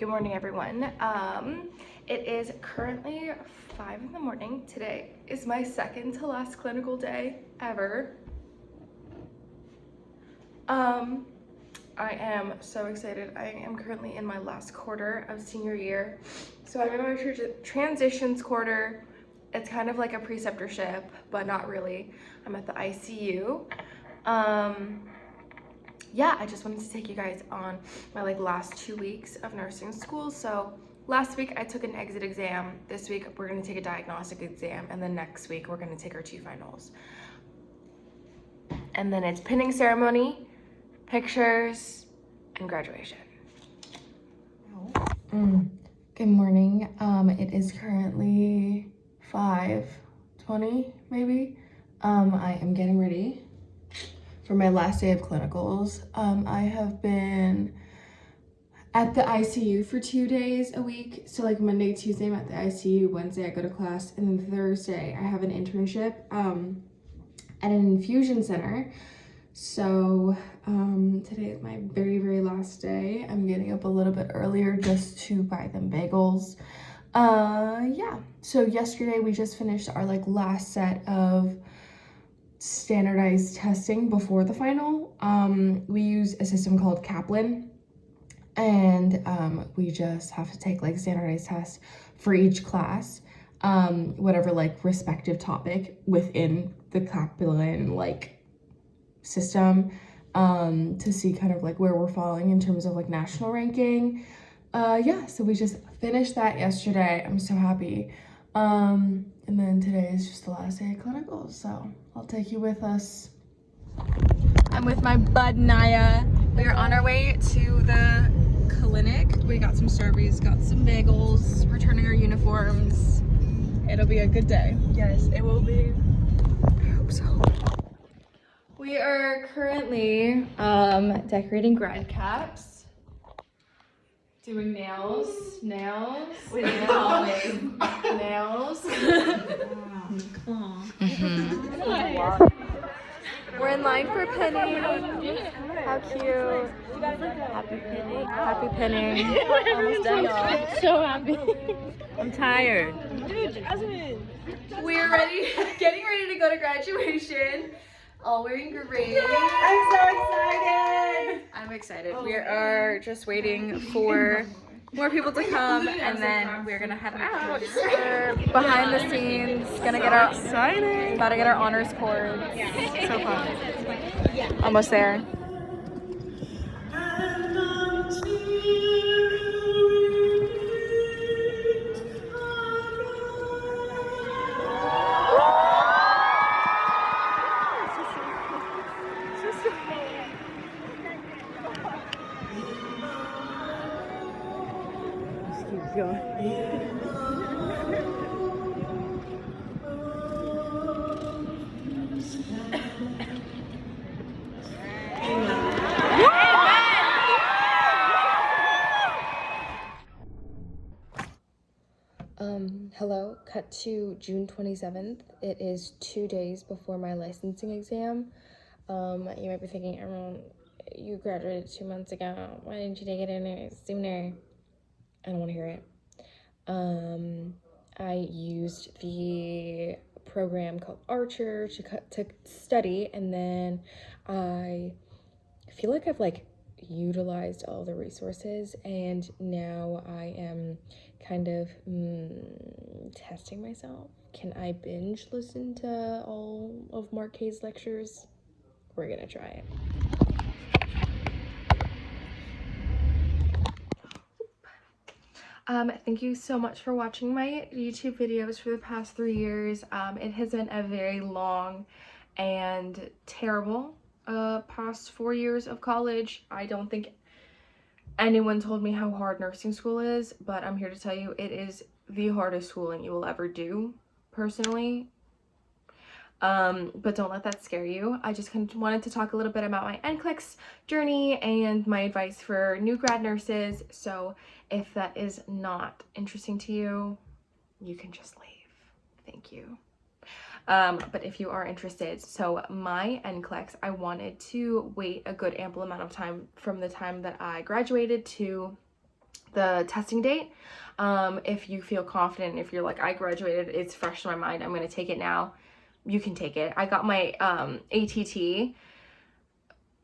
Good morning, everyone. It is currently 5 in the morning. Today is my second to last clinical day ever. I am so excited. I am currently in my last quarter of senior year. So I'm in my transitions quarter. It's kind of like a preceptorship, but not really. I'm at the ICU. Yeah, I just wanted to take you guys on my last 2 weeks of nursing school. So last week I took an exit exam. This week we're going to take a diagnostic exam, and then next week we're going to take our 2 finals. And then it's pinning ceremony, pictures, and graduation. Good morning. It is currently 5:20 maybe. I am getting ready for my last day of clinicals. I have been at the ICU for 2 days a week. So Monday, Tuesday I'm at the ICU, Wednesday I go to class, and then Thursday I have an internship at an infusion center. So today is my very, very last day. I'm getting up a little bit earlier just to buy them bagels. Yeah, so yesterday we just finished our last set of standardized testing before the final. We use a system called Kaplan, and we just have to take standardized tests for each class, whatever respective topic within the Kaplan system, to see kind of where we're falling in terms of national ranking. Yeah, so we just finished that yesterday. I'm so happy. And then today is just the last day of clinicals, so I'll take you with us. I'm with my bud Naya. We are on our way to the clinic. We got some Starbies, got some bagels, returning our uniforms. It'll be a good day. Yes, it will be. I hope so. We are currently decorating grad caps, doing nails. Nails. We're in line for pinning. How cute. Happy pinning. Almost done, y'all. So happy. I'm tired. Dude, Jasmine. We're getting ready to go to graduation. All wearing green. I'm so excited. I'm excited. We are just waiting for more people to come, and then we're gonna head out. We're behind the scenes, about to get our honors cord. So fun. Almost there. Hello, cut to June 27th. It is 2 days before my licensing exam. You might be thinking, Emerald, you graduated 2 months ago. Why didn't you take it in sooner? I don't want to hear it. I used the program called Archer to study, and then I feel like I've utilized all the resources, and now I am kind of testing myself. Can I binge listen to all of Mark Hayes' lectures? We're gonna try it. Thank you so much for watching my YouTube videos for the past 3 years. It has been a very long and terrible past 4 years of college. I don't think anyone told me how hard nursing school is, but I'm here to tell you it is the hardest schooling you will ever do, personally. But don't let that scare you. I just kind of wanted to talk a little bit about my NCLEX journey and my advice for new grad nurses. So if that is not interesting to you, you can just leave. Thank you. But if you are interested, so my NCLEX, I wanted to wait a good ample amount of time from the time that I graduated to the testing date. If you feel confident, if you're like, I graduated, it's fresh in my mind, I'm gonna take it now, you can take it. I got my ATT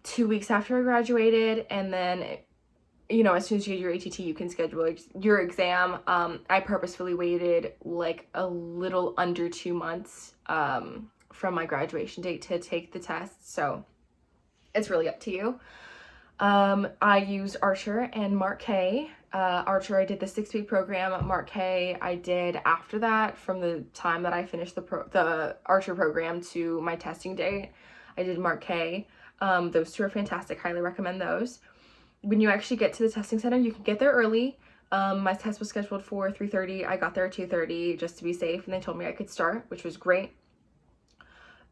2 weeks after I graduated, and then as soon as you get your ATT, you can schedule your exam. I purposefully waited like a little under 2 months from my graduation date to take the test, so it's really up to you. I used Archer and Mark K. Archer, I did the 6-week program. Mark K, I did after that, from the time that I finished the Archer program to my testing date. I did Mark K. Those two are fantastic. Highly recommend those. When you actually get to the testing center, you can get there early. My test was scheduled for 3:30. I got there at 2:30 just to be safe, and they told me I could start, which was great.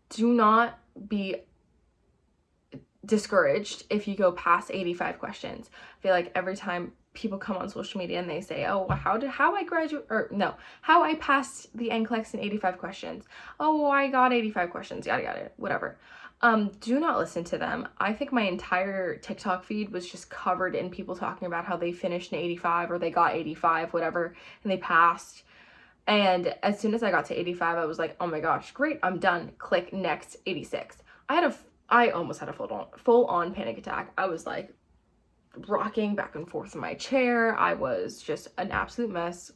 Do not be discouraged if you go past 85 questions. I feel like every time people come on social media and they say, oh, how I passed the NCLEX in 85 questions. Oh, I got 85 questions, yada yada, whatever. Do not listen to them. I think my entire TikTok feed was just covered in people talking about how they finished in 85 or they got 85, whatever, and they passed. And as soon as I got to 85, I was like, oh my gosh, great, I'm done. Click next, 86. I almost had a full-on panic attack. I was like rocking back and forth in my chair. I was just an absolute mess.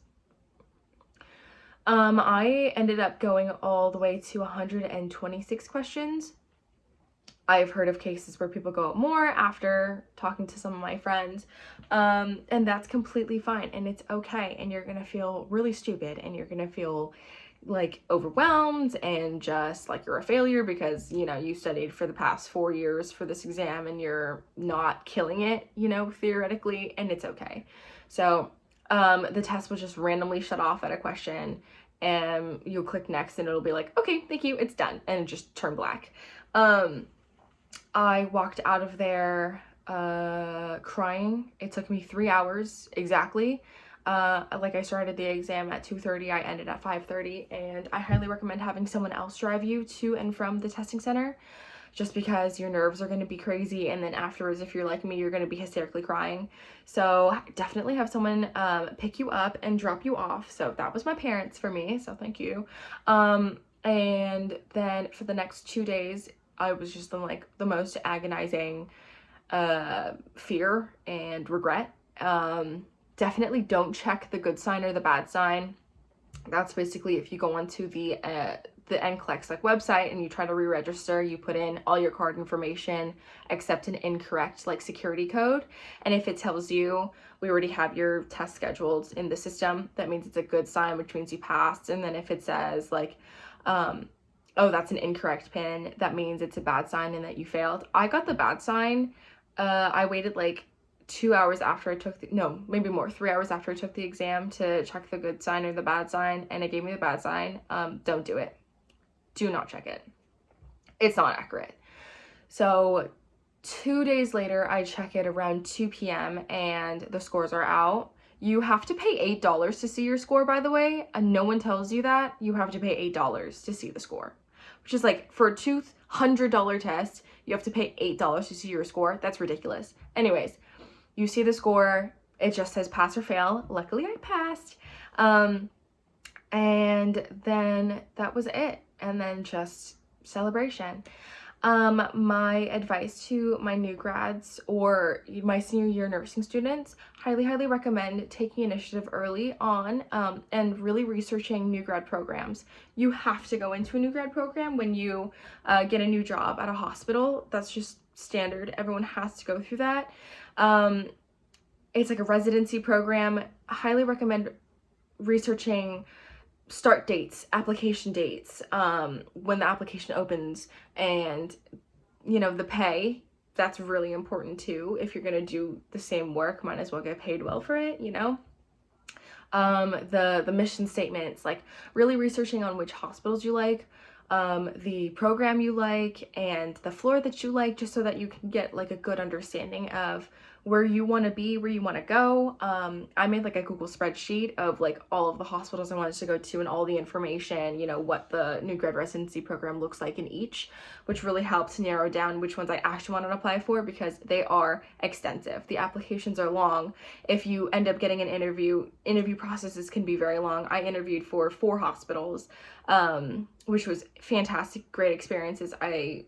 I ended up going all the way to 126 questions. I've heard of cases where people go up more after talking to some of my friends, and that's completely fine, and it's okay, and you're gonna feel really stupid, and you're gonna feel like overwhelmed and just like you're a failure because you studied for the past 4 years for this exam and you're not killing it, theoretically, and it's okay. So the test was just randomly shut off at a question, and you'll click next and it'll be like, okay, thank you, it's done, and it just turned black. I walked out of there crying. It took me 3 hours exactly. I started the exam at 2:30, I ended at 5:30, and I highly recommend having someone else drive you to and from the testing center, just because your nerves are going to be crazy, and then afterwards, if you're like me, you're going to be hysterically crying. So definitely have someone pick you up and drop you off. So that was my parents for me, so thank you. And then for the next 2 days, I was just in like the most agonizing fear and regret. Definitely don't check the good sign or the bad sign. That's basically if you go onto the NCLEX website and you try to re-register, you put in all your card information except an incorrect security code, and if it tells you we already have your test scheduled in the system, that means it's a good sign, which means you passed. And then if it says oh, that's an incorrect PIN, that means it's a bad sign and that you failed. I got the bad sign. I waited 2 hours after I took maybe more, 3 hours after I took the exam to check the good sign or the bad sign, and it gave me the bad sign. Don't do it. Do not check it. It's not accurate. So 2 days later, I check it around 2 p.m. and the scores are out. You have to pay $8 to see your score, by the way, and no one tells you that. You have to pay $8 to see the score, which is for a $200 test, you have to pay $8 to see your score. That's ridiculous. Anyways, you see the score, it just says pass or fail. Luckily I passed. And then that was it. And then just celebration. My advice to my new grads or my senior year nursing students, highly recommend taking initiative early on and really researching new grad programs. You have to go into a new grad program when you get a new job at a hospital. That's just standard. Everyone has to go through that. It's like a residency program. I highly recommend researching start dates, application dates, when the application opens, and the pay. That's really important too. If you're gonna do the same work, might as well get paid well for it, the mission statements, really researching on which hospitals you like, the program you like, and the floor that you like, just so that you can get a good understanding of where you want to be, where you want to go. I made like a Google spreadsheet of like all of the hospitals I wanted to go to and all the information, you know, what the new grad residency program looks like in each, which really helped narrow down which ones I actually wanted to apply for, because they are extensive. The applications are long. If you end up getting an interview processes can be very long. I interviewed for 4 hospitals, which was fantastic, great experiences. I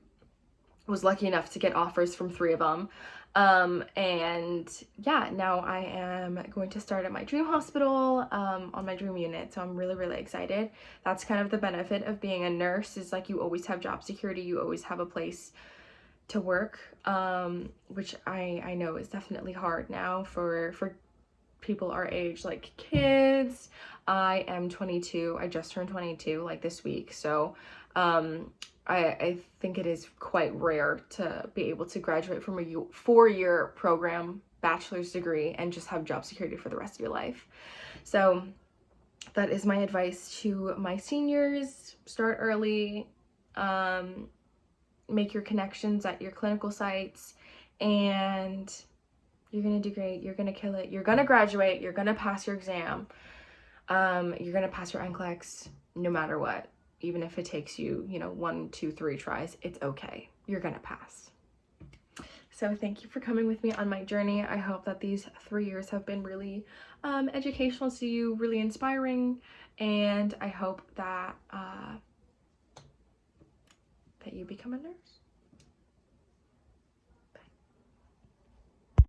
was lucky enough to get offers from 3 of them. And yeah, now I am going to start at my dream hospital, on my dream unit. So I'm really, really excited. That's kind of the benefit of being a nurse, is like you always have job security. You always have a place to work, which I know is definitely hard now for people our age, like kids. I am 22. I just turned 22 like this week. So, I think it is quite rare to be able to graduate from a 4-year program, bachelor's degree, and just have job security for the rest of your life. So that is my advice to my seniors. Start early, make your connections at your clinical sites, and you're gonna do great. You're gonna kill it. You're gonna graduate. You're gonna pass your exam. You're gonna pass your NCLEX no matter what. Even if it takes you, 1, 2, 3 tries, it's okay. You're gonna pass. So thank you for coming with me on my journey. I hope that these 3 years have been really educational to you, really inspiring, and I hope that that you become a nurse.